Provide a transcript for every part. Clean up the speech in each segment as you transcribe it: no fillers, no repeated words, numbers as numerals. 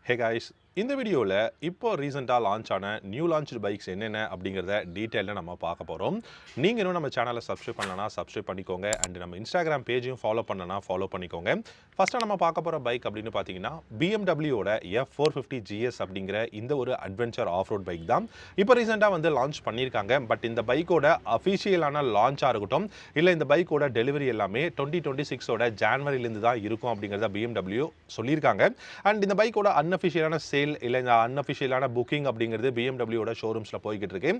Hey guys, இந்த வீடியோவில் இப்போ ரீசெண்டாக லான்ச் ஆன நியூ லான்ச் பைக்ஸ் என்னென்ன அப்படிங்கிறத டீட்டெயிலாக நம்ம பார்க்க போகிறோம். நீங்கள் இன்னும் நம்ம சேனலை சப்ஸ்கிரைப் பண்ணலன்னா சப்ஸ்கிரைப் பண்ணிக்கோங்க. அண்ட் நம்ம இன்ஸ்டாகிராம் பேஜையும் ஃபாலோ பண்ணனா ஃபாலோ பண்ணிக்கோங்க. ஃபஸ்ட்டாக நம்ம பார்க்க போகிற பைக் அப்படின்னு பார்த்தீங்கன்னா பிஎம்டபிள்யூட F450 GS அப்படிங்கிற இந்த ஒரு அட்வென்ச்சர் ஆஃப் ரோட் பைக் தான் இப்போ ரீசெண்டாக வந்து லான்ச் பண்ணியிருக்காங்க. பட் இந்த பைக்கோட அஃபிஷியலான லான்ச்சாக இருக்கட்டும் இல்லை இந்த பைக்கோட டெலிவரி எல்லாமே 2026 ஜான்வரியிலேருந்து தான் இருக்கும் அப்படிங்கிறத பிஎம்டபிள்யூ சொல்லியிருக்காங்க. அண்ட் இந்த பைக்கோட அன்அஃபிஷியலான இல்லை இந்த அன்அஃபிஷியலான புக்கிங் அப்படிங்கிறது பிஎம்டபிள்யூட ஷோரூம்ஸில் போய்கிட்டு இருக்கு.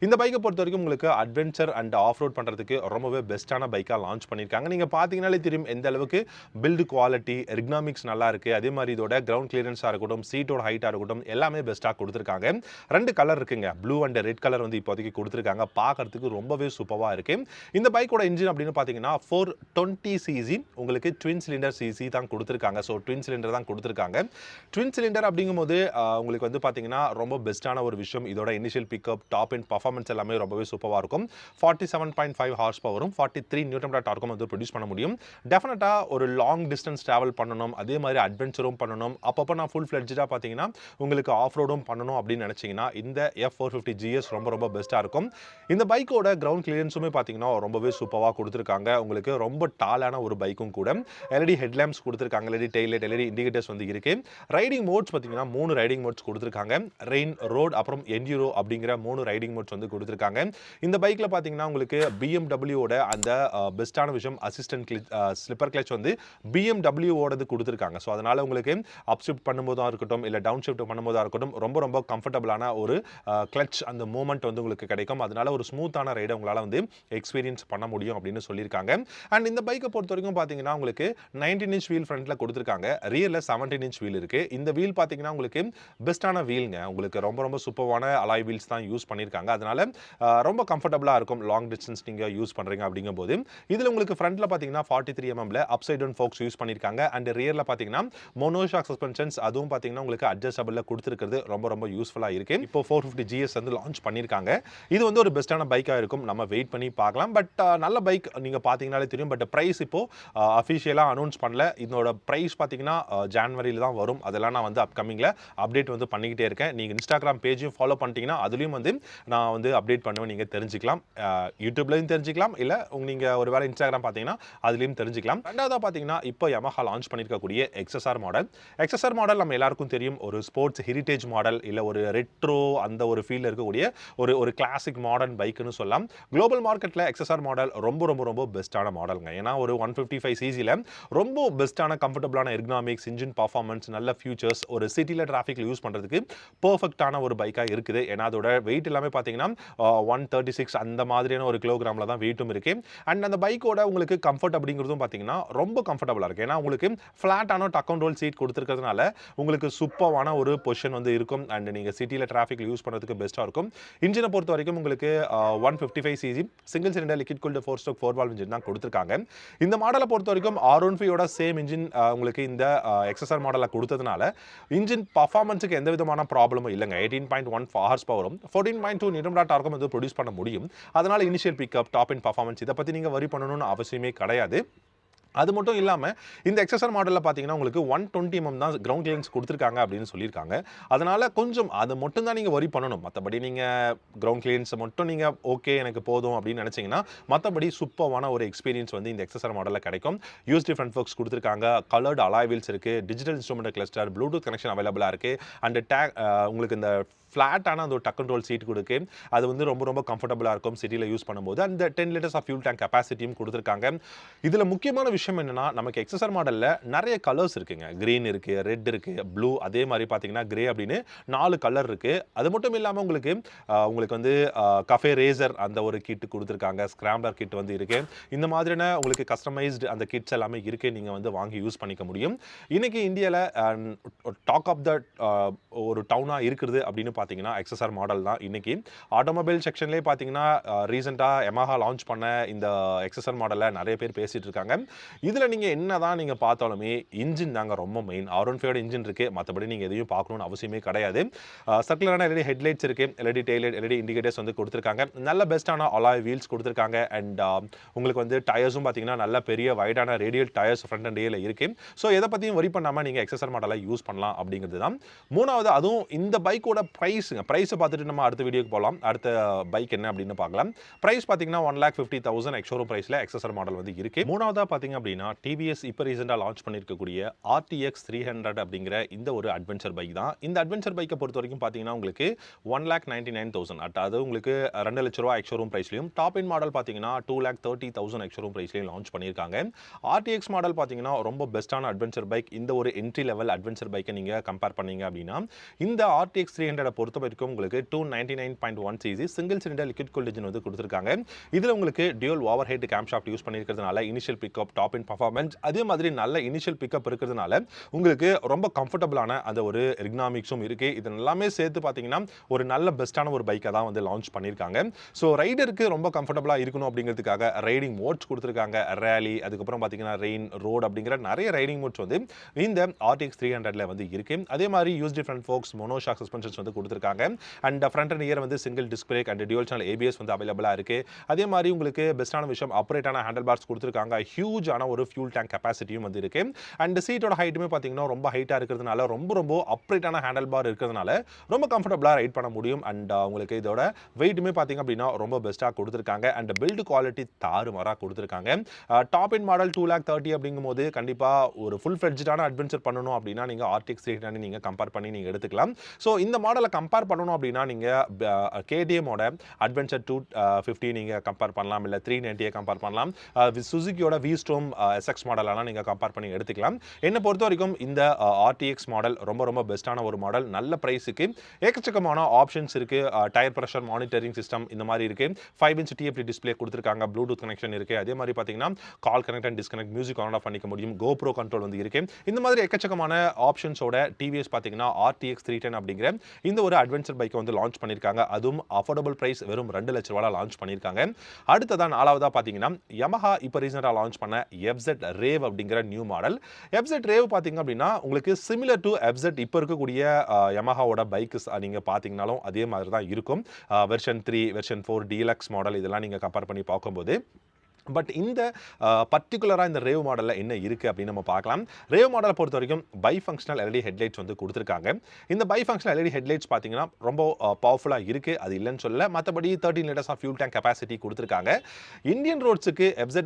இந்த பைக்கை பொறுத்த வரைக்கும் உங்களுக்கு அட்வென்ச்சர் அண்ட் ஆஃப் ரோட் பண்ணுறதுக்கு ரொம்பவே பெஸ்ட்டான பைக்காக லான்ச் பண்ணியிருக்காங்க. நீங்கள் பார்த்தீங்கன்னாலே தெரியும் எந்த அளவுக்கு பில்டு குவாலிட்டி எர்கனாமிக்ஸ் நல்லா இருக்குது. அதே மாதிரி இதோட கிரவுண்ட் கிளியரன்ஸாக இருக்கட்டும் சீட்டோட ஹைட்டாக இருக்கட்டும் எல்லாமே பெஸ்ட்டாக கொடுத்துருக்காங்க. 2 கலர் இருக்குங்க, ப்ளூ அண்ட் ரெட் கலர் வந்து இப்போதைக்கு கொடுத்துருக்காங்க. பார்க்கறதுக்கு ரொம்பவே சூப்பராக இருக்குது. இந்த பைக்கோட இன்ஜின் அப்படின்னு பார்த்தீங்கன்னா 420cc உங்களுக்கு ட்வின் சிலிண்டர் சிசி தான் கொடுத்துருக்காங்க. ஸோ ட்வின் சிலிண்டர் தான் கொடுத்துருக்காங்க. ட்வின் சிலிண்டர் அப்படிங்கும்போது உங்களுக்கு வந்து பார்த்தீங்கன்னா ரொம்ப பெஸ்ட்டான ஒரு விஷயம். இதோட initial pickup top and performance எல்லாமே ரொம்பவே சூப்பராக இருக்கும். 47.5 ஹார்ஸ் பவரும் 43 நியூட்டன் மீட்டர் டார்க்கும் வந்து ப்ரொடியூஸ் பண்ண முடியும். டெஃபினட்டாக ஒரு லாங் டிஸ்டன்ஸ் ட்ராவல் பண்ணணும், அதே மாதிரி அட்வென்ச்சரும் பண்ணணும், அப்பப்போ நான் ஃபுல் ஃப்ளெட்ஜாக பார்த்தீங்கன்னா உங்களுக்கு ஆஃப் ரோடும் பண்ணணும் அப்படின்னு நினச்சிங்கன்னா இந்த F450 GS ரொம்ப ரொம்ப பெஸ்ட்டாக இருக்கும். இந்த பைக்கோட கிரவுண்ட் கிளியரன்ஸுமே பார்த்தீங்கன்னா ரொம்பவே சூப்பராக கொடுத்துருக்காங்க. உங்களுக்கு ரொம்ப டாலான ஒரு பைக்கும் கூட. எல்இடி ஹெட்லாம்ப்ஸ் கொடுத்துருக்காங்க, எல்இடி டெய்லைட், எல்இடி இண்டிகேட்டர்ஸ் வந்து இருக்கு. ரைடிங் மோட்ஸ் பார்த்தீங்கன்னா 3 ரைடிங் மோட்ஸ் கொடுத்துருக்காங்க. ரெயின், ரோட் அப்புறம் என்டியூரோ அப்படிங்கிற 3 ரைடிங் மோட்ஸ் வந்து கொடுத்துருக்காங்க. இந்த பைக்கில் பார்த்தீங்கன்னா உங்களுக்கு பிஎம்டபிள்யூட அந்த பெஸ்ட்டான விஷயம் அசிஸ்டன்ட் ஸ்லிப்பர் கிளச் வந்து பிஎம்டபிள்யூவோடது கொடுத்துருக்காங்க. ஸோ அதனால் உங்களுக்கு அப் ஷிஃப்ட் பண்ணும்போதாக இருக்கட்டும் இல்லை டவுன் ஷிஃப்ட் பண்ணும்போதாக இருக்கட்டும் ரொம்ப ரொம்ப கம்ஃபர்டபுளான ஒரு கிளச் அந்த மூமெண்ட் வந்து உங்களுக்கு கிடைக்கும். அதனால ஒரு ஸ்மூத்தான ரைடை உங்களால் வந்து எக்ஸ்பீரியன்ஸ் பண்ண முடியும் அப்படின்னு சொல்லியிருக்காங்க. அண்ட் இந்த பைக்கை பொறுத்த வரைக்கும் பார்த்தீங்கன்னா உங்களுக்கு 19 இன்ச் வீல் ஃப்ரண்ட்டில் கொடுத்துருக்காங்க, ரியரில் 17 இன்ச் வீல் இருக்குது. இந்த வீல் பார்த்தீங்கன்னா உங்களுக்கு பெஸ்ட்டான வீலுங்க, உங்களுக்கு ரொம்ப ரொம்ப சூப்பரான அலாய் வீல்ஸ் தான் யூஸ் பண்ணியிருக்காங்க. அதனால ரொம்ப கம்ஃபர்டபுளாக இருக்கும் லாங் டிஸ்டன்ஸ் நீங்கள் யூஸ் பண்ணுறீங்க அப்படிங்கும்போது. இதில் உங்களுக்கு ஃப்ரண்ட்டில் பார்த்தீங்கன்னா 43 mm upside down forks use பண்ணியிருக்காங்க. அண்ட் ரியரில் பார்த்தீங்கன்னா மோனோஷாக் சஸ்பென்ஷன்ஸ் அதுவும் பார்த்தீங்கன்னா உங்களுக்கு அட்ஜஸ்டபிளில் கொடுத்துருக்கிறது ரொம்ப ரொம்ப யூஸ்ஃபுல்லாக இருக்குது. இப்போ 450 GS வந்து லான்ச் பண்ணியிருக்காங்க. இது வந்து ஒரு பெஸ்ட்டான பைக்காக இருக்கும், நம்ம வெயிட் பண்ணி பார்க்கலாம். பட் நல்ல பைக் நீங்கள் பார்த்தீங்கன்னாலே தெரியும். பட் ப்ரைஸ் இப்போ அஃபிஷியலாக அனௌன்ஸ் பண்ணல. இதோட ப்ரைஸ் பார்த்தீங்கன்னா ஜான்வரியில் தான் வரும். அதெல்லாம் நான் வந்து அப்கமிங்கில் அப்டேட் வந்து பண்ணிக்கிட்டே இருக்கேன். நீங்கள் இன்ஸ்டாகிராம் பேஜையும் ஃபாலோ பண்ணிட்டீங்கன்னா அதுலேயும் வந்து நான் வந்து அப்டேட் பண்ணுவேன், நீங்கள் தெரிஞ்சுக்கலாம். யூடியூப்லையும் தெரிஞ்சுக்கலாம், இல்லை நீங்கள் ஒரு வேளை இன்ஸ்டாகிராம் பார்த்தீங்கன்னா அதுலேயும் தெரிஞ்சுக்கலாம். ரெண்டாவதாக பார்த்தீங்கன்னா இப்போ Yamaha லான்ச் பண்ணியிருக்கக்கூடிய XSR மாடல் நம்ம எல்லாருக்கும் தெரியும். ஒரு ஸ்போர்ட்ஸ் ஹெரிட்டேஜ் மாடல் இல்லை ஒரு ரெட்ரோ அந்த ஒரு ஃபீல்டில் இருக்கக்கூடிய ஒரு கிளாசிக் மாடர்ன் பைக்குன்னு சொல்லலாம். குளோபல் மார்க்கெட்டில் XSR மாடல் ரொம்ப ரொம்ப ரொம்ப பெஸ்ட்டான மாடலுங்க. ஏன்னா ஒரு 155cc ரொம்ப பெஸ்ட்டான கம்ஃபர்டபுளான எர்கனாமிக்ஸ், இன்ஜின் பர்ஃபார்மன்ஸ், நல்ல ஃபியூச்சர்ஸ், ஒரு சிட்டியில் டிராஃபிக்கில் யூஸ் பண்ணுறதுக்கு பர்ஃபெக்டான ஒரு பைக்காக இருக்குது. ஏன்னா அதோட வெயிட் எல்லாமே பார்த்தீங்கன்னா 136 அந்த மாதிரியான ஒரு கிலோகிராமில் தான் வெயிட்டும் இருக்குது. அண்ட் அந்த பைக்கோட உங்களுக்கு கம்ஃபர்ட் அப்படிங்கிறதும் பார்த்தீங்கன்னா ரொம்ப கம்ஃபர்டபுளாக இருக்குது. ஏன்னா உங்களுக்கு ஃப்ளாட்டான டக் அண்ட் ரோல் சீட் கொடுத்துருக்கிறதுனால உங்களுக்கு சூப்பரான ஒரு பொசிஷன் வந்து இருக்கும். அண்ட் நீங்கள் சிட்டியில் டிராஃபிக்கில் யூஸ் பண்ணுறதுக்கு பெஸ்ட்டாக இருக்கும். இன்ஜினை பொறுத்த வரைக்கும் உங்களுக்கு 155cc single cylinder liquid cooled 4-stroke 4-valve engine தான் கொடுத்துருக்காங்க. இந்த மாடலை பொறுத்த வரைக்கும் R15யோட சேம் இன்ஜின் உங்களுக்கு இந்த XSR மாடலில் கொடுத்ததுனால இன்ஜின் பர்ஃபார்மன்ஸுக்கு எந்த விதமான ப்ராப்ளமும் இல்லைங்க. 18.1 ஹார்ஸ் பவரும் 14.2 நியூட்டன் மீட்டர் டார்க்கும் வந்து ப்ரொடியூஸ் பண்ண முடியும். அதனால் initial pickup top and performance இதை பற்றி நீங்கள் வரி பண்ணணும்னு அவசியமே கிடையாது. அது மட்டும் இல்லாமல் இந்த XSR மாடலில் பார்த்தீங்கன்னா உங்களுக்கு 120 mm தான் கிரவுண்ட் கிளியரன்ஸ் கொடுத்துருக்காங்க அப்படின்னு சொல்லியிருக்காங்க. அதனால் கொஞ்சம் அது மட்டும் தான் நீங்கள் வரி பண்ணணும். மற்றபடி நீங்கள் கிரவுண்ட் கிளியரன்ஸை மட்டும் நீங்கள் ஓகே எனக்கு போதும் அப்படின்னு நினச்சிங்கன்னா மற்றபடி சூப்பரான ஒரு எக்ஸ்பீரியன்ஸ் வந்து இந்த XSR மாடலில் கிடைக்கும். யூஎஸ்டி ஃப்ரண்ட் ஃபோக்ஸ் கொடுத்துருக்காங்க, கலர்டு அலாய் வீல்ஸ் இருக்குது, digital instrument cluster, Bluetooth connection அவைலபிளாக இருக்குது. அண்ட் உங்களுக்கு இந்த ஃப்ளாட்டான அந்த ஒரு டக் அண்ட் ரோல் சீட் கொடுக்கு, அது வந்து ரொம்ப ரொம்ப கம்ஃபர்டபுளாக இருக்கும் சிட்டியில் யூஸ் பண்ணும்போது. அந்த 10 liters ஆஃப் ஃபியூல் டேங்க் கெப்பாசிட்டியும் கொடுத்துருக்காங்க. இதில் முக்கியமான விஷயம் என்னென்னா நமக்கு XSR மாடலில் நிறைய கலர்ஸ் இருக்குங்க. க்ரீன் இருக்குது, ரெட் இருக்குது, ப்ளூ, அதே மாதிரி பார்த்தீங்கன்னா கிரே அப்படின்னு 4 கலர் இருக்குது. அது மட்டும் இல்லாமல் உங்களுக்கு வந்து கஃபே ரேசர் அந்த ஒரு கிட் கொடுத்துருக்காங்க, ஸ்கிராம்பர் கிட் வந்து இருக்குது. இந்த மாதிரியான உங்களுக்கு கஸ்டமைஸ்டு அந்த கிட்ஸ் எல்லாமே இருக்குது, நீங்கள் வந்து வாங்கி யூஸ் பண்ணிக்க முடியும். இன்றைக்கி இந்தியாவில் டாக் ஆஃப் த ஒரு டவுனாக இருக்குது அப்படின்னு பார்த்தீங்கன்னா XSR மாடல் தான். இன்னைக்கு ஆட்டோமொபைல் செக்ஷன்லேயே பார்த்தீங்கன்னா ரீசெண்டாக Yamaha லான்ச் பண்ண இந்த XSR மாடலில் நிறைய பேர் பேசிகிட்டு இருக்காங்க. இதில் நீங்கள் என்ன தான் நீங்கள் பார்த்தாலுமே இன்ஜின் தாங்க ரொம்ப மெயின். R15 இன்ஜின் இருக்குது, மற்றபடி நீங்கள் எதையும் பார்க்கணும்னு அவசியமே கிடையாது. சர்க்குலரான எல்இடி ஹெட்லைட்ஸ் இருக்குது, எல்இடி டெய்லைட், எல்இடி இண்டிகேட்டர்ஸ் வந்து கொடுத்துருக்காங்க. நல்ல பெஸ்ட்டான அலாய் வீல்ஸ் கொடுத்துருக்காங்க. அண்ட் உங்களுக்கு வந்து டயர்ஸும் பார்த்தீங்கன்னா நல்ல பெரிய வைடான ரேடியல் டயர்ஸ் ஃப்ரண்ட் அண்ட் ரியலில் இருக்குது. ஸோ எதை பற்றியும் வரி பண்ணாமல் நீங்கள் எக்ஸசர் மாடலை யூஸ் பண்ணலாம் அப்படிங்கிறது தான். மூணாவது, அதுவும் இந்த பைக்கோட ப்ரைஸை பார்த்துட்டு நம்ம அடுத்த வீடியோக்கு போகலாம். அடுத்த பைக் என்ன அப்படின்னு பார்க்கலாம். ப்ரைஸ் பார்த்தீங்கன்னா 1,50,000 எக்ஸ்ஷோரூம் ப்ரைஸில் எக்ஸசர் மாடல் வந்து இருக்குது. மூணாவதாக பார்த்தீங்க அப்படின்னா டிவிஎஸ் இப்போ ரீசெண்டாக லான்ச் பண்ணியிருக்கக்கூடிய RTX 300 அப்படிங்கிற இந்த ஒரு அட்வென்ச்சர் பைக் தான். இந்த அட்வென்ச்சர் பைக்கை பொறுத்த வரைக்கும் பார்த்தீங்கன்னா உங்களுக்கு 1,99,000 அதாவது உங்களுக்கு 2 லட்ச ரூபா எக்ஸ்ஷோரூம் ப்ரைஸ்லையும், டாப் இன் மாடல் பார்த்தீங்கன்னா 2,30,000 எக்ஸ்ஷோரூம் ப்ரைஸ்லையும் லான்ச் பண்ணியிருக்காங்க. RTX மாடல் பார்த்தீங்கன்னா ரொம்ப பெஸ்ட்டான அட்வென்ச்சர் பைக். இந்த ஒரு என்ட்ரி லெவல் அட்வென்ச்சர் பைக்கை நீங்கள் கம்பேர் பண்ணீங்க அப்படின்னா இந்த RTX 300 பொறுத்த வரைக்கும் உங்களுக்கு 299.1 cc single cylinder liquid cooled engine வந்து கொடுத்துருக்காங்க. இதில் உங்களுக்கு dual overhead camshaft use பண்ணியிருக்கிறதுனால initial pickup, top end performance, அதே மாதிரி நல்ல இனிஷியல் பிக்கப் இருக்கிறதுனால உங்களுக்கு ரொம்ப கம்ஃபர்டபுளான அந்த ஒரு எர்கனாமிக்ஸும் இருக்குது. இது எல்லாமே சேர்த்து பார்த்தீங்கன்னா ஒரு நல்ல பெஸ்ட்டான ஒரு பைக்கை தான் வந்து லான்ச் பண்ணியிருக்காங்க. ஸோ ரைடருக்கு ரொம்ப கம்ஃபர்டபுளாக இருக்கணும் அப்படிங்கிறதுக்காக ரைடிங் மோட்ஸ் கொடுத்துருக்காங்க. ரேலி, அதுக்கப்புறம் பார்த்தீங்கன்னா ரெயின், ரோட் அப்படிங்கிற நிறைய ரைடிங் மோட்ஸ் வந்து இந்த RTX 300ல வந்து இருக்குது. அதே மாதிரி used front forks, monoshock suspensions வந்து கொடுத்துருக்காங்க. அண்ட் ஃப்ரண்ட் அண்ட் இயர் வந்து single disc brake and dual channel ABS வந்து அவைலபிளாக இருக்குது. அதே மாதிரி உங்களுக்கு பெஸ்ட்டான விஷயம் அப்ரேட்டான ஹேண்டில் பார்ஸ் கொடுத்துருக்காங்க. ஹியூஜான ஒரு ஃபியூல் டேங்க் கெப்பாசிட்டியும் வந்து இருக்குது. அண்ட் சீட்டோட ஹைட்டுமே பார்த்தீங்கன்னா ரொம்ப ஹைட்டாக இருக்கிறதுனால ரொம்ப அப்ரேட்டான ஹேண்டில் பார் இருக்கிறதுனால ரொம்ப கம்ஃபர்டபுளாக ரைட் பண்ண முடியும். அண்ட் உங்களுக்கு இதோட வெயிட்டுமே பார்த்தீங்க அப்படின்னா ரொம்ப பெஸ்ட்டாக கொடுத்துருக்காங்க. அண்ட் பில்டு குவாலிட்டி தாறுமாறாக கொடுத்துருக்காங்க. டாப் இன் மாடல் 2,30,000 அப்படிங்கும்போது கண்டிப்பாக ஒரு ஃபுல் ஃப்ளெட்ஜான அட்வென்ச்சர் பண்ணணும் அப்படின்னா நீங்கள் RTX 300 நீங்கள் கம்பேர் பண்ணி நீங்கள் எடுத்துக்கலாம். ஸோ இந்த மாடலை கம்பேர் பண்ணணும் அப்படின்னா நீங்கள் KTMோட அட்வென்ச்சர் 250 நீங்கள் கம்பேர் பண்ணலாம், இல்லை 390 கம்பேர் பண்ணலாம். சுசுகியோட V-Storm SX மாடலெல்லாம் நீங்கள் கம்பேர் பண்ணி எடுத்துக்கலாம். என்னை பொறுத்த வரைக்கும் இந்த RTX மாடல் ரொம்ப பெஸ்ட்டான ஒரு மாடல். நல்ல ப்ரைஸுக்கு ஏக்கச்சக்கமான ஆப்ஷன்ஸ் இருக்குது. டயர் ப்ரெஷர் மானிட்டரிங் சிஸ்டம் இந்த மாதிரி இருக்குது. 5 inch TFT டிஸ்பிளே கொடுத்துருக்காங்க. ப்ளூடூத் கனெக்ஷன் இருக்குது. அதே மாதிரி பார்த்தீங்கன்னா call connect and disconnect, music on off பண்ணிக்க முடியும். GoPro கண்ட்ரோல் வந்து இருக்குது. இந்த மாதிரி எக்கச்சக்கமான ஆப்ஷன்ஸோட டிவிஎஸ் பார்த்தீங்கன்னா RTX 310 அப்படிங்கிற இந்த ஒரு அட்வென்ச்சர் பைக்கை வந்து லான்ச் பண்ணியிருக்காங்க. அதுவும் அஃபோர்டபுள் ப்ரைஸ் வெறும் 2 லட்ச ரூபாய் லான்ச் பண்ணியிருக்காங்க. அடுத்ததான் நாலாவதாக பார்த்தீங்கன்னா Yamaha இப்போ ரீசெண்டாக லான்ச் பண்ண FZ Rave அப்படிங்கிற நியூ மாடல். FZ Rave பார்த்தீங்க அப்படின்னா உங்களுக்கு சிமிலர் டு FZ இப்போ இருக்கக்கூடிய Yamahaவோட பைக்ஸ் நீங்கள் பார்த்தீங்கன்னாலும் அதே மாதிரி தான் இருக்கும். வெர்ஷன் 3, வெர்ஷன் 4, டீலக்ஸ் மாடல் இதெல்லாம் நீங்கள் கம்பேர் பண்ணி பார்க்கும்போது பட் இந்த பர்டிகுலராக இந்த ரேவ் மாடலில் என்ன இருக்குது அப்படின்னு நம்ம பார்க்கலாம். ரேவ் மாடலை பொறுத்த வரைக்கும் பை ஃபங்க்ஷனல் எல்இடி ஹெட்லைட்ஸ் வந்து கொடுத்துருக்காங்க. இந்த பை ஃபங்க்ஷனல் எல்இடி ஹெட்லைட்ஸ் பார்த்தீங்கன்னா ரொம்ப பவர்ஃபுல்லாக இருக்குது, அது இல்லைன்னு சொல்ல. மற்றபடி 13 liters of fuel tank capacity கொடுத்துருக்காங்க. இந்தியன் ரோட்ஸுக்கு FZ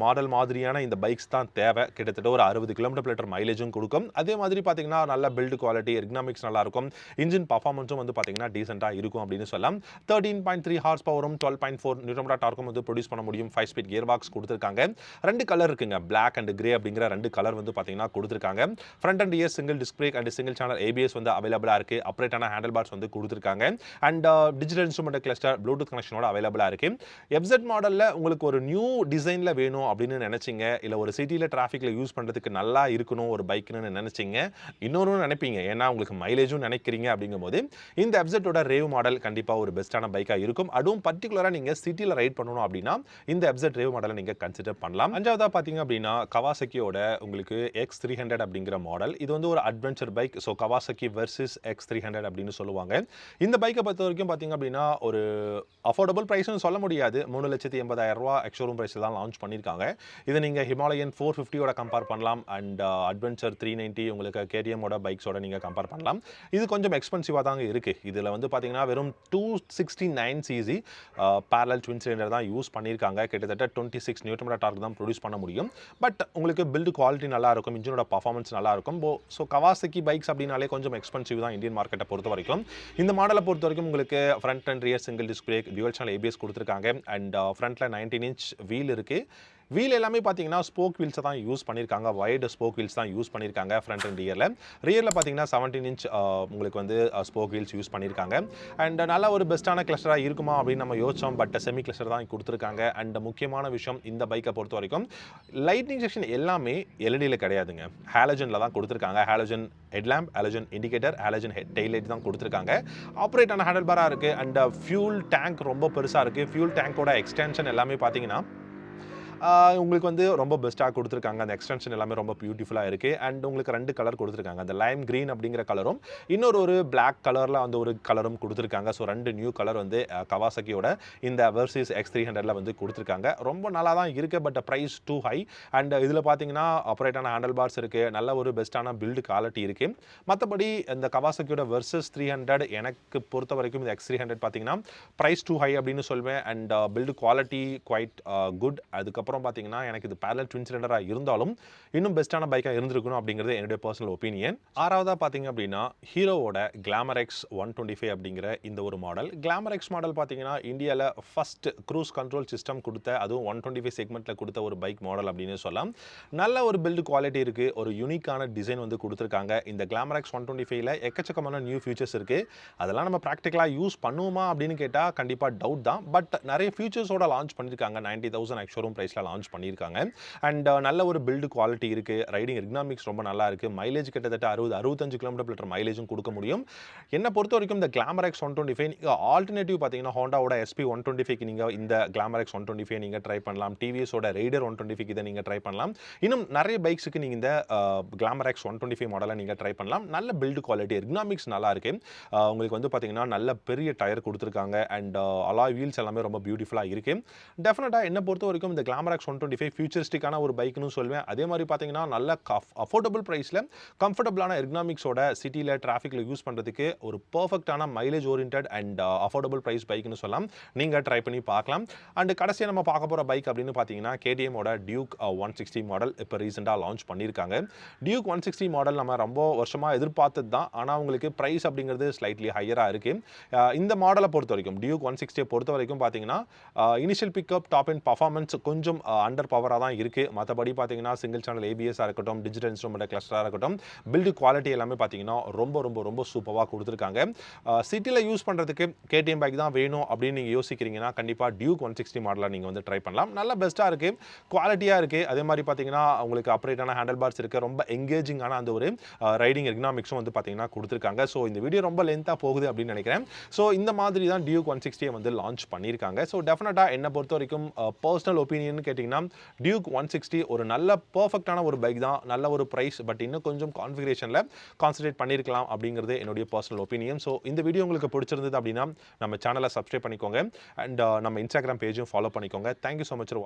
மாடல் மாதிரியான இந்த பைக்ஸ் தான் தேவை. கிட்டத்தட்ட ஒரு 60 km/லிட்டர் மைலேஜும் கொடுக்கும். அதே மாதிரி பார்த்தீங்கன்னா நல்ல பில்டு குவாலிட்டி, எர்கனாமிக்ஸ் நல்லாயிருக்கும். இன்ஜின் பர்ஃபார்மன்ஸும் வந்து பார்த்தீங்கன்னா டீசெண்டாக இருக்கும் அப்படின்னு சொல்லலாம். 13.3 ஹார்ஸ் பவரும் 12.4 நியூட்டன் டார்க்கும் வந்து ப்ரொடியூஸ் பண்ண முடியும். 5 ஸ்பீட் கியர் பாக்ஸ் கொடுத்துருக்காங்க. 2 கலர் இருக்குங்க, பிளாக் அண்ட் கிரே அப்படிங்கிற 2 கலர் வந்து பார்த்தீங்கன்னா கொடுத்துருக்காங்க. Front and rear single disc brake and single channel ABS வந்து அவைலபிளாக இருக்குது. அப்ரேட்டான ஹேண்டில் பார்ஸ் வந்து கொடுத்துருக்காங்க. And digital instrument cluster Bluetooth கனெக்ஷனோட அவைலபிளாக இருக்குது. FZ மாடலில் உங்களுக்கு ஒரு நியூ டிசைனில் வேணும் அப்படின்னு நினைச்சிங்க, இல்லை ஒரு சிட்டியில் டிராஃபிக்கில் யூஸ் பண்ணுறதுக்கு நல்லா இருக்கணும் ஒரு பைக்குன்னு நினைச்சிங்க, இன்னொரு நினைப்பீங்க, ஏன்னா உங்களுக்கு மைலேஜும் நினைக்கிறீங்க அப்படிங்கும்போது இந்த FZோட ரேவ் மாடல் கண்டிப்பாக ஒரு பெஸ்ட்டான பைக்காக இருக்கும். அதுவும் பர்டிகுலராக நீங்கள் சிட்டியில் ரைட் பண்ணணும் அப்படின்னா இந்த FZ Rave மாடலை நீங்கள் கன்சிடர் பண்ணலாம். அஞ்சாவதாக பார்த்தீங்க அப்படின்னா கவாசக்கியோட உங்களுக்கு X300 அப்படிங்கிற மாடல். இது வந்து ஒரு adventure bike. So Kawasaki versus X300 அப்படின்னு சொல்லுவாங்க. இந்த பைக்கை பொறுத்த வரைக்கும் பார்த்தீங்க அப்படின்னா ஒரு அஃபோர்டபுள் ப்ரைஸ்னு சொல்ல முடியாது. 3,80,000 ரூபா எக்ஸ்ஷோரூம் ப்ரைஸில் தான் லான்ச் பண்ணியிருக்காங்க. இதை நீங்கள் ஹிமாலயன் 450யோட கம்பேர் பண்ணலாம். அண்ட் அட்வென்ச்சர் 390 உங்களுக்கு KTMோட பைக்ஸோட நீங்கள் கம்பேர் பண்ணலாம். இது கொஞ்சம் எக்ஸ்பென்சிவாக தாங்க இருக்குது. இதில் வந்து பார்த்தீங்கன்னா வெறும் 269 cc parallel twin cylinder தான் யூஸ் பண்ணியிருக்காங்க. கிட்டத்தட்ட 26 நியூட்டன் டார்க் தான் ப்ரொடியூஸ் பண்ண முடியும். பட் உங்களுக்கு பில்டு குவாலிட்டி நல்லா இருக்கும், இன்ஜினோட பர்ஃபார்மன்ஸ் நல்லா இருக்கும். ஸோ கவாசக்கி பைக்ஸ் அப்படின்னாலே கொஞ்சம் எக்ஸ்பென்சிவ் தான் இந்தியன் மார்க்கெட்டை பொறுத்த வரைக்கும். இந்த மாடலை பொறுத்த வரைக்கும் உங்களுக்கு front and rear single disc break, dual channel ABS கொடுத்துருக்காங்க. அண்ட் ஃப்ரண்ட்டில் 19 inch வீல் இருக்குது. வீல் எல்லாமே பார்த்தீங்கன்னா ஸ்போக் வீல்ஸை தான் யூஸ் பண்ணியிருக்காங்க. வைடு ஸ்போக் வீல்ஸ் தான் யூஸ் பண்ணியிருக்காங்க ஃப்ரண்ட் அண்ட் ரியரில் பார்த்தீங்கன்னா 17 inch உங்களுக்கு வந்து ஸ்போக் வீல்ஸ் யூஸ் பண்ணியிருக்காங்க. அண்ட் நல்ல ஒரு பெஸ்ட்டான கிளஸ்டராக இருக்குமா அப்படின்னு நம்ம யோசிச்சோம். பட் செமி கிளஸ்டர் தான் கொடுத்துருக்காங்க. அண்ட் முக்கியமான விஷயம் இந்த பைக்கை பொறுத்த வரைக்கும் லைட்னிங் செக்ஷன் எல்லாமே எல்இடியில் கிடையாதுங்க, ஹாலஜனில் தான் கொடுத்துருக்காங்க. Halogen headlamp, halogen indicator, halogen taillight தான் கொடுத்துருக்காங்க. ஆப்ரேட்டான ஹேண்டில் பாராக இருக்குது. அண்ட் ஃபியூல் டேங்க் ரொம்ப பெருசாக இருக்குது. ஃபியூல் டேங்கோட எக்ஸ்டென்ஷன் எல்லாமே பார்த்தீங்கன்னா உங்களுக்கு வந்து ரொம்ப பெஸ்ட்டாக கொடுத்துருக்காங்க. அந்த எக்ஸ்டென்ஷன் எல்லாமே ரொம்ப பியூட்டிஃபுல்லாக இருக்குது. அண்ட் உங்களுக்கு 2 கலர் கொடுத்துருக்காங்க. அந்த லைம் கிரீன் அப்படிங்கிற கலரும் இன்னொரு பிளாக் கலரில் வந்து ஒரு கலரும் கொடுத்துருக்காங்க. ஸோ 2 நியூ கலர் வந்து கவாசக்கியோட இந்த வெர்சஸ் X300ல வந்து கொடுத்துருக்காங்க. ரொம்ப நல்லா தான் இருக்குது. But price too high. And இதில் பார்த்தீங்கன்னா ஆப்ரேட்டான ஹேண்டில் பார்ஸ் இருக்குது. நல்ல ஒரு பெஸ்ட்டான பில்டு குவாலிட்டி இருக்குது. மற்றபடி இந்த கவாசக்கியோட வெர்சஸ் 300 எனக்கு பொறுத்த வரைக்கும் இந்த X300 பார்த்தீங்கன்னா ப்ரைஸ் டூ ஹை அப்படின்னு சொல்வேன். And build quality quite good. அதுக்கப்புறம் பார்த்தீங்கன்னா எனக்கு இது பேரலல் ட்வின் சிலிண்டராக இருந்தாலும் இன்னும் பெஸ்ட்டான பைக்காக இருந்திருக்கணும் அப்படிங்கிறது என்னுடைய பர்சனல் ஒப்பீனியன். ஆறாவதாக பார்த்தீங்க அப்படின்னா ஹீரோவோட கிளாமர் எக்ஸ் 125 அப்படிங்கிற இந்த ஒரு மாடல். கிளாமர் எக்ஸ் மாடல் பார்த்தீங்கன்னா இந்தியாவில் ஃபர்ஸ்ட் க்ரூஸ் கண்ட்ரோல் சிஸ்டம் கொடுத்த, அதுவும் 125 செக்மெண்ட்டில் கொடுத்த ஒரு பைக் மாடல் அப்படின்னு சொல்லலாம். நல்ல ஒரு பில்டு குவாலிட்டி இருக்குது. ஒரு யூனிக்கான டிசைன் வந்து கொடுத்துருக்காங்க. இந்த கிளாமர் எக்ஸ் 125ல எக்கச்சக்கமான நியூ ஃபியூச்சர்ஸ் இருக்குது. அதெல்லாம் நம்ம ப்ராக்டிக்கலாக யூஸ் பண்ணுவோமா அப்படின்னு கேட்டால் கண்டிப்பாக டவுட் தான். பட் நிறைய ஃபியூச்சர்ஸோட லான்ச் பண்ணியிருக்காங்க. 90,000 எக்ஸ்-ஷோரூம் ப்ரைஸில் லான்ச் பண்ணியிருக்காங்க. அண்ட் நல்ல ஒரு பில்டு குவாலிட்டி இருக்குது. ரைடிங் எர்கனாமிக்ஸ் ரொம்ப நல்லா இருக்குது. மைலேஜ் கிட்டத்தட்ட 60-65 கிலோமீட்டர் மைலேஜும் கொடுக்க முடியும். என்னை பொறுத்த வரைக்கும் இந்த கிளாமர் எக்ஸ் 125 நீங்கள் ஆல்டர்னேட்டிவ் பார்த்தீங்கன்னா ஹோண்டாவோட SP 125க்கு நீங்கள் இந்த கிளாமர் எக்ஸ் 125 நீங்கள் ட்ரை பண்ணலாம். டிவிஎஸோட ரைடர் 125க்கு இதை நீங்கள் ட்ரை பண்ணலாம். இன்னும் நிறைய பைக்ஸுக்கு நீங்கள் இந்த கிளாமர் எக்ஸ் 125 மாடலை நீங்கள் ட்ரை பண்ணலாம். நல்ல பில்டு குவாலிட்டி, எர்கனாமிக்ஸ் நல்லா இருக்கு. உங்களுக்கு வந்து பார்த்தீங்கன்னா நல்ல பெரிய டயர் கொடுத்துருக்காங்க. அண்ட் அலாய் வீல்ஸ் எல்லாமே ரொம்ப பியூட்டிஃபுல்லாக இருக்கு. டெஃபினட்டாக என்னை பொறுத்த வரைக்கும் இந்த கிளாமர் எக்ஸ் 125 ஃபியூச்சரிஸ்டிக்கான ஒரு பைக்னு சொல்வேன். அதே மாதிரி பார்த்தீங்கன்னா நல்ல அஃபோர்டபுள் ப்ரைஸில் கம்ஃபர்டபுளான எர்கனாமிக்ஸோட சிட்டியில் டிராஃபிக்கில் யூஸ் பண்ணுறதுக்கு ஒரு பர்ஃபெக்டான mileage oriented and affordable price பைக்னு சொல்லலாம். நீங்கள் ட்ரை பண்ணி பார்க்கலாம். அண்ட் கடைசியாக நம்ம பார்க்க போகிற பைக் அப்படின்னு பார்த்தீங்கன்னா KTMோட டியூக் 160 மாடல் இப்போ ரீசெண்டாக லான்ச் பண்ணியிருக்காங்க. டியூக் 160 மாடல் நம்ம ரொம்ப வருஷமாக எதிர்பார்த்தது தான். ஆனால் உங்களுக்கு ப்ரைஸ் அப்படிங்கிறது ஸ்லைட்லி ஹையராக இருக்குது. இந்த மாடலை பொறுத்த வரைக்கும் டியூக் 160 பொறுத்த வரைக்கும் பார்த்தீங்கன்னா initial pickup, top and performance கொஞ்சம் அண்டர் பவராக தான் இருக்குது. மற்றபடி பார்த்தீங்கன்னா சிங்கிள் சேனல் ABS இருக்கட்டும், டிஜிட்டல் இன்ஸ்ட்ருமெண்ட் கிளஸ்டராக இருக்கட்டும், பில்டு குவாலிட்டி எல்லாமே பார்த்தீங்கன்னா ரொம்ப ரொம்ப ரொம்ப சூப்பராக கொடுத்துருக்காங்க. சிட்டியில் யூஸ் பண்ணுறதுக்கு KTM பைக் தான் வேணும் அப்படின்னு நீங்கள் யோசிக்கிறீங்கன்னா கண்டிப்பாக டியூக் 160 மாடலை நீங்கள் வந்து ட்ரை பண்ணலாம். நல்ல பெஸ்ட்டாக இருக்குது, குவாலிட்டியாக இருக்குது. அதே மாதிரி பார்த்தீங்கன்னா உங்களுக்கு ஆப்ரேட்டான ஹேண்டில் பார்ஸ் இருக்குது. ரொம்ப எங்கேஜிங்கான அந்த ஒரு ரைடிங் எர்கனாமிக்ஸும் வந்து பார்த்தீங்கன்னா கொடுத்துருக்காங்க. ஸோ இந்த வீடியோ ரொம்ப லென்த்தாக போகுது அப்படின்னு நினைக்கிறேன். ஸோ இந்த மாதிரி தான் டியூக் 160 வந்து லான்ச் பண்ணியிருக்காங்க. ஸோ டெஃபினட்டாக என்னை பொறுத்த வரைக்கும் பர்சனல் ஒப்பீனியன் கேட்டிங்கன்னா டியூக் 160 ஒரு நல்ல பர்ஃபெக்டான ஒரு பைக் தான். நல்ல ஒரு ப்ரைஸ், பட் இன்னும் கொஞ்சம் கான்ஃபிகரேஷனில் கான்சன்ட்ரேட் பண்ணியிருக்கலாம் அப்படிங்கிறது என்னுடைய பர்சனல் ஒப்பீனியன். ஸோ இந்த வீடியோ உங்களுக்கு பிடிச்சிருந்தது அப்படின்னா நம்ம சேனலை சப்ஸ்கிரைப் பண்ணிக்கோங்க. அண்ட் நம்ம இன்ஸ்டாகிராம் பேஜும் ஃபாலோ பண்ணிக்கோங்க. Thank you so much.